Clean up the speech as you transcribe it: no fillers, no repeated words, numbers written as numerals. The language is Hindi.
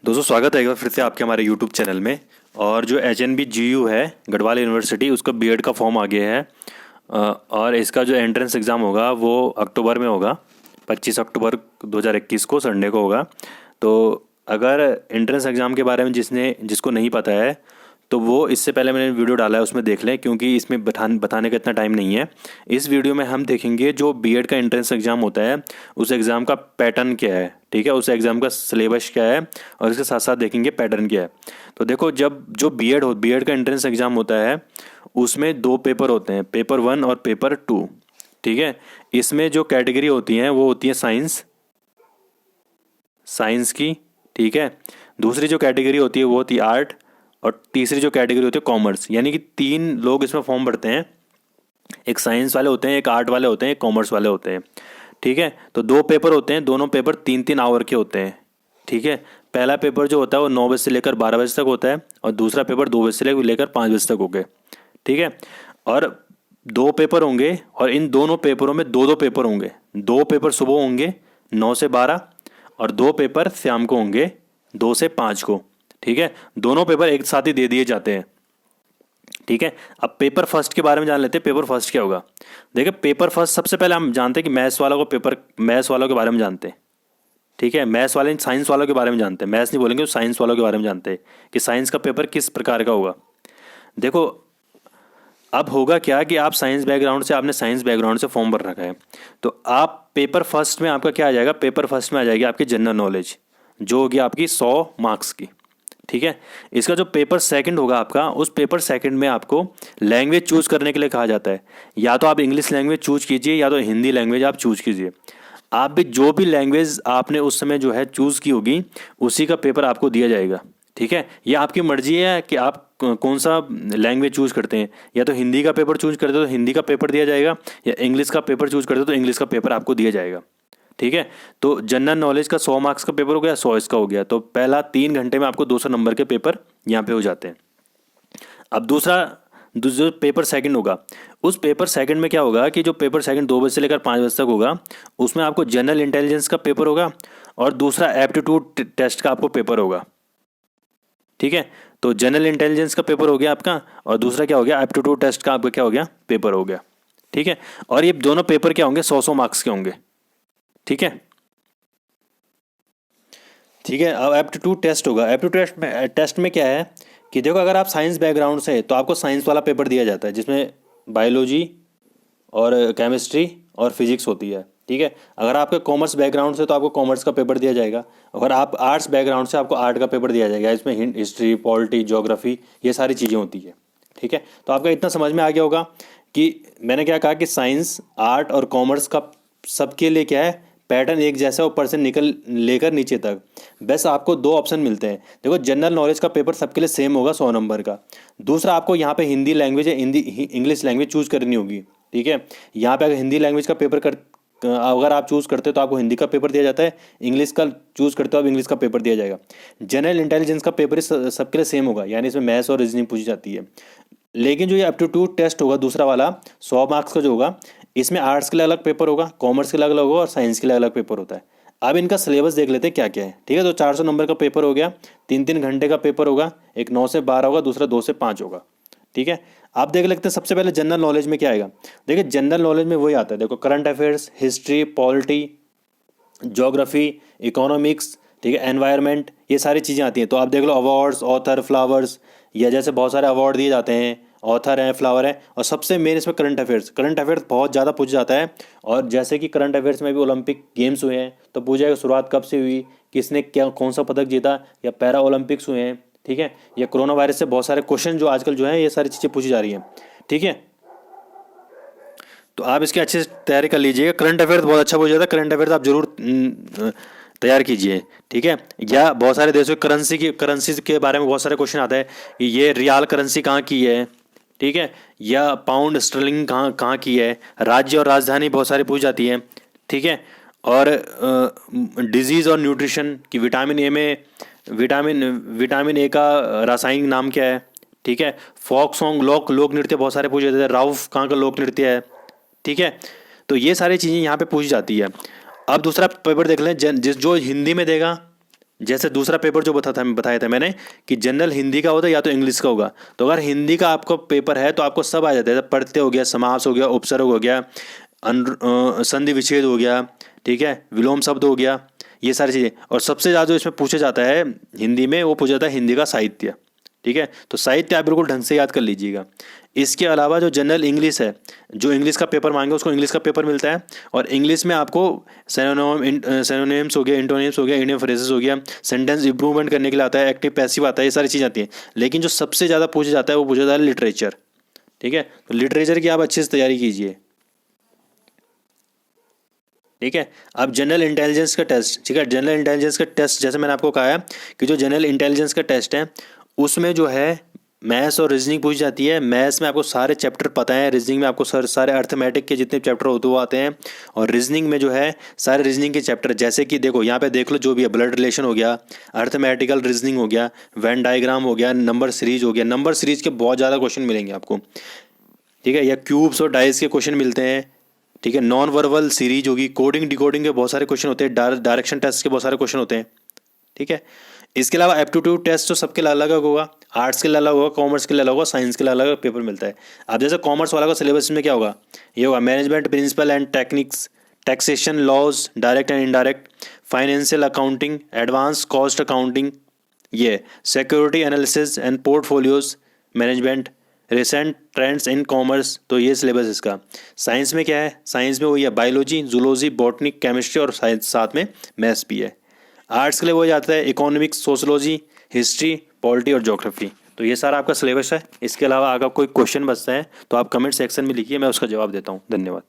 दोस्तों स्वागत है एक बार फिर से आपके हमारे यूट्यूब चैनल में। और जो HNB GU है गढ़वाल यूनिवर्सिटी, उसका बीएड का फॉर्म आ गया है। और इसका जो एंट्रेंस एग्ज़ाम होगा वो अक्टूबर में होगा, 25 अक्टूबर 2021 को संडे को होगा। तो अगर एंट्रेंस एग्ज़ाम के बारे में जिसको नहीं पता है तो वो इससे पहले मैंने वीडियो डाला है उसमें देख लें, क्योंकि इसमें बताने का इतना टाइम नहीं है। इस वीडियो में हम देखेंगे जो बीएड का एंट्रेंस एग्ज़ाम होता है उस एग्ज़ाम का पैटर्न क्या है, ठीक है, उस एग्ज़ाम का सिलेबस क्या है और इसके साथ साथ देखेंगे पैटर्न क्या है। तो देखो, जब जो बीएड का एंट्रेंस एग्ज़ाम होता है उसमें दो पेपर होते हैं, पेपर 1 और पेपर 2, ठीक है। इसमें जो कैटेगरी होती हैं वो होती है साइंस की, ठीक है। दूसरी जो कैटेगरी होती है वो होती है आर्ट, और तीसरी जो कैटेगरी होती है कॉमर्स। यानी कि 3 लोग इसमें फॉर्म भरते हैं, एक साइंस वाले होते हैं, एक आर्ट वाले होते हैं, एक कॉमर्स वाले होते हैं, ठीक है। तो 2 पेपर होते हैं, दोनों पेपर 3-3 आवर के होते हैं, ठीक है। पहला पेपर जो होता है वो 9 बजे से लेकर 12 बजे तक होता है, और दूसरा पेपर 2 बजे से लेकर 5 बजे तक हो गए, ठीक है। और 2 पेपर होंगे, और इन दोनों पेपरों में 2-2 पेपर होंगे। 2 पेपर सुबह होंगे 9 से 12, और 2 पेपर शाम को होंगे 2 से 5 को, ठीक है। दोनों पेपर एक साथ ही दे दिए जाते हैं, ठीक है। अब पेपर फर्स्ट के बारे में जान लेते हैं। पेपर फर्स्ट क्या होगा? देखिए, पेपर फर्स्ट सबसे पहले हम जानते हैं कि मैथ्स वालों के बारे में जानते हैं, ठीक है। मैथ्स वाले साइंस वालों के बारे में जानते हैं, मैथ्स नहीं बोलेंगे, साइंस वालों के बारे में जानते हैं कि साइंस का पेपर किस प्रकार का होगा। देखो, अब होगा क्या कि आपने साइंस बैकग्राउंड से फॉर्म भर रखा है, तो आप पेपर फर्स्ट में आपका क्या आ जाएगा? पेपर फर्स्ट में आ जाएगी आपकी जनरल नॉलेज, जो होगी आपकी 100 मार्क्स की, ठीक है। इसका जो पेपर सेकंड होगा आपका, उस पेपर सेकंड में आपको लैंग्वेज चूज करने के लिए कहा जाता है। या तो आप इंग्लिश लैंग्वेज चूज कीजिए या तो हिंदी लैंग्वेज आप चूज कीजिए। आप भी जो भी लैंग्वेज आपने उस समय जो है चूज की होगी उसी का पेपर आपको दिया जाएगा, ठीक है। ये आपकी मर्जी है कि आप कौन सा लैंग्वेज चूज करते हैं। या तो हिंदी का पेपर चूज करते हो तो हिंदी का पेपर दिया जाएगा, या इंग्लिश का पेपर चूज करते हो तो इंग्लिश का पेपर आपको दिया जाएगा, ठीक है। तो जनरल नॉलेज का 100 मार्क्स का पेपर हो गया, 100 इसका हो गया। तो पहला 3 घंटे में आपको 200 नंबर के पेपर यहाँ पे हो जाते हैं। अब दूसरा पेपर सेकंड होगा, उस पेपर सेकंड में क्या होगा कि जो पेपर सेकंड 2 बजे से लेकर 5 बजे तक होगा, उसमें आपको जनरल इंटेलिजेंस का पेपर होगा, और दूसरा एप्टीट्यूड टेस्ट का आपको पेपर होगा, ठीक है। तो जनरल इंटेलिजेंस का पेपर हो गया आपका, और दूसरा क्या हो गया? एप्टीट्यूड टेस्ट का आपका क्या हो गया? पेपर हो गया, ठीक है। और ये दोनों पेपर क्या होंगे? 100-100 मार्क्स के होंगे, ठीक है। ठीक है, अब एप्टीट्यूड टेस्ट होगा। एप्टीट्यूड टेस्ट में क्या है कि देखो, अगर आप साइंस बैकग्राउंड से है तो आपको साइंस वाला पेपर दिया जाता है, जिसमें बायोलॉजी और केमिस्ट्री और फिजिक्स होती है, ठीक है। अगर आपके कॉमर्स बैकग्राउंड से तो आपको कॉमर्स का पेपर दिया जाएगा। अगर आप आर्ट्स बैकग्राउंड से आपको आर्ट का पेपर दिया जाएगा। इसमें हिस्ट्री, पॉलिटी, ज्योग्राफी, ये सारी चीज़ें होती है, ठीक है। तो आपका इतना समझ में आ गया होगा कि मैंने क्या कहा कि साइंस, आर्ट और कॉमर्स का सबके लिए क्या है, पैटर्न एक जैसा, ऊपर से निकल लेकर नीचे तक। बस आपको 2 ऑप्शन मिलते हैं। देखो, जनरल नॉलेज का पेपर सबके लिए सेम होगा 100 नंबर का। दूसरा, आपको यहाँ पे हिंदी लैंग्वेज या इंग्लिश लैंग्वेज चूज करनी होगी, ठीक है। यहाँ पे अगर हिंदी लैंग्वेज का पेपर अगर आप चूज़ करते हो तो आपको हिंदी का पेपर दिया जाता है, इंग्लिश का चूज़ करते हो आप इंग्लिश का पेपर दिया जाएगा। जनरल इंटेलिजेंस का पेपर सबके लिए सेम होगा, यानी इसमें मैथ्स और रीजनिंग पूछी जाती है। लेकिन जो ये एप्टीट्यूड टेस्ट होगा दूसरा वाला 100 मार्क्स का जो होगा, इसमें आर्ट्स के लिए अलग पेपर होगा, कॉमर्स के लिए अलग होगा, और साइंस के लिए अलग पेपर होता है। अब इनका सिलेबस देख लेते हैं क्या क्या है, ठीक है। तो 400 नंबर का पेपर हो गया, 3-3 घंटे का पेपर होगा, एक 9 से 12 होगा, दूसरा 2 से 5 होगा, ठीक है। आप देख लेते हैं सबसे पहले जनरल नॉलेज में क्या आएगा। देखिए, जनरल नॉलेज में वही आता है, देखो, current affairs, history, polity, geography, economics, ठीक है, एनवायरनमेंट, ये सारी चीज़ें आती हैं। तो आप देख लो, अवार्ड्स, ऑथर, फ्लावर्स, या जैसे बहुत सारे अवार्ड दिए जाते हैं, ऑथर हैं, फ्लावर हैं, और सबसे मेन इसमें करंट अफेयर्स बहुत ज़्यादा पूछा जाता है। और जैसे कि करंट अफेयर्स में भी ओलंपिक गेम्स हुए हैं तो पूछा जाएगा शुरुआत कब से हुई, किसने क्या कौन सा पदक जीता, या पैरा ओलंपिक्स हुए हैं, ठीक है, या कोरोना वायरस से बहुत सारे क्वेश्चन जो आजकल जो हैं ये सारी चीज़ें पूछी जा रही हैं, ठीक है। तो आप इसकी अच्छे से तैयारी कर लीजिएगा। करंट अफेयर्स बहुत अच्छा पूछा जाता है, करंट अफेयर्स आप जरूर तैयार कीजिए, ठीक है। या बहुत सारे देशों की करेंसी के बारे में बहुत सारे क्वेश्चन आते हैं कि ये रियाल करेंसी कहाँ की है, ठीक है, या पाउंड स्टर्लिंग कहाँ कहाँ की है, राज्य और राजधानी बहुत सारी पूछ जाती है, ठीक है। और डिजीज़ और न्यूट्रिशन की विटामिन ए का रासायनिक नाम क्या है, ठीक है। फोक सॉन्ग, लोक नृत्य बहुत सारे पूछे जाते हैं, राउफ कहाँ का लोक नृत्य है, ठीक है। तो ये सारी चीज़ें यहाँ पे पूछी जाती है। अब दूसरा पेपर देख लें, जिस जो हिंदी में देगा, जैसे दूसरा पेपर जो बताया था मैंने कि जनरल हिंदी का होता है या तो इंग्लिश का होगा। तो अगर हिंदी का आपको पेपर है तो आपको सब आ जाता है, पढ़ते हो गया, समास हो गया, उपसर्ग हो गया, संधि विच्छेद हो गया, ठीक है, विलोम शब्द हो गया, ये सारी चीज़ें। और सबसे ज़्यादा जो इसमें पूछा जाता है हिंदी में, वो पूछा जाता है हिंदी का साहित्य, ठीक है। तो साहित्य आप बिल्कुल ढंग से याद कर लीजिएगा। इसके अलावा जो जनरल इंग्लिश है, जो इंग्लिश का पेपर मांगे उसको इंग्लिश का पेपर मिलता है। और इंग्लिश में आपको सिनोनिम्स हो गया, इंटोनिम्स हो गया, इंडियन फ्रेजेस हो गया, सेंटेंस इंप्रूवमेंट करने के लिए आता है, एक्टिव पैसिव आता है, ये सारी चीज़ आती है। लेकिन जो सबसे ज़्यादा पूछा जाता है वो पूछा जाता है लिटरेचर, ठीक है। तो लिटरेचर की आप अच्छे से तैयारी कीजिए, ठीक है। अब जनरल इंटेलिजेंस का टेस्ट, ठीक है, जनरल इंटेलिजेंस का टेस्ट जैसे मैंने आपको कहा है कि जो जनरल इंटेलिजेंस का टेस्ट है उसमें जो है मैथ्स और रीजनिंग पूछी जाती है। मैथ्स में आपको सारे चैप्टर पता है, रीजनिंग में आपको सारे अर्थमेटिक के जितने चैप्टर होते वो आते हैं, और रीजनिंग में जो है सारे रीजनिंग के चैप्टर, जैसे कि देखो यहाँ पे देख लो जो भी है, ब्लड रिलेशन हो गया, अर्थमेटिकल रीजनिंग हो गया, वेन डायग्राम हो गया, नंबर सीरीज हो गया। नंबर सीरीज के बहुत ज़्यादा क्वेश्चन मिलेंगे आपको, ठीक है, या क्यूब्स और डाइस के क्वेश्चन मिलते हैं, ठीक है। नॉन वर्बल सीरीज होगी, कोडिंग डिकोडिंग के बहुत सारे क्वेश्चन होते हैं, डायरेक्शन टेस्ट के बहुत सारे क्वेश्चन होते हैं, ठीक है। इसके अलावा एप्टीट्यूड टेस्ट तो सबके लिए अलग अलग होगा, आर्ट्स के लिए अलग होगा, कॉमर्स के लिए अलग होगा, साइंस के लिए अलग पेपर मिलता है। अब जैसे कॉमर्स वाला का सिलेबस में क्या होगा, ये होगा management principle and techniques, taxation laws, direct and indirect, financial accounting, advance cost accounting, ये security analysis and portfolios management, recent trends in commerce. तो ये सिलेबस इसका। साइंस में क्या है, साइंस में वही है बायोलॉजी, जूलॉजी, बॉटनी, केमिस्ट्री और साइंस, साथ में मैथ्स भी है। आर्ट्स के लिए वो जाता है इकोनॉमिक्स, सोशोलॉजी, हिस्ट्री, पॉलिटी और ज्योग्राफी। तो ये सारा आपका सिलेबस है। इसके अलावा अगर कोई क्वेश्चन बचता है तो आप कमेंट सेक्शन में लिखिए, मैं उसका जवाब देता हूँ। धन्यवाद।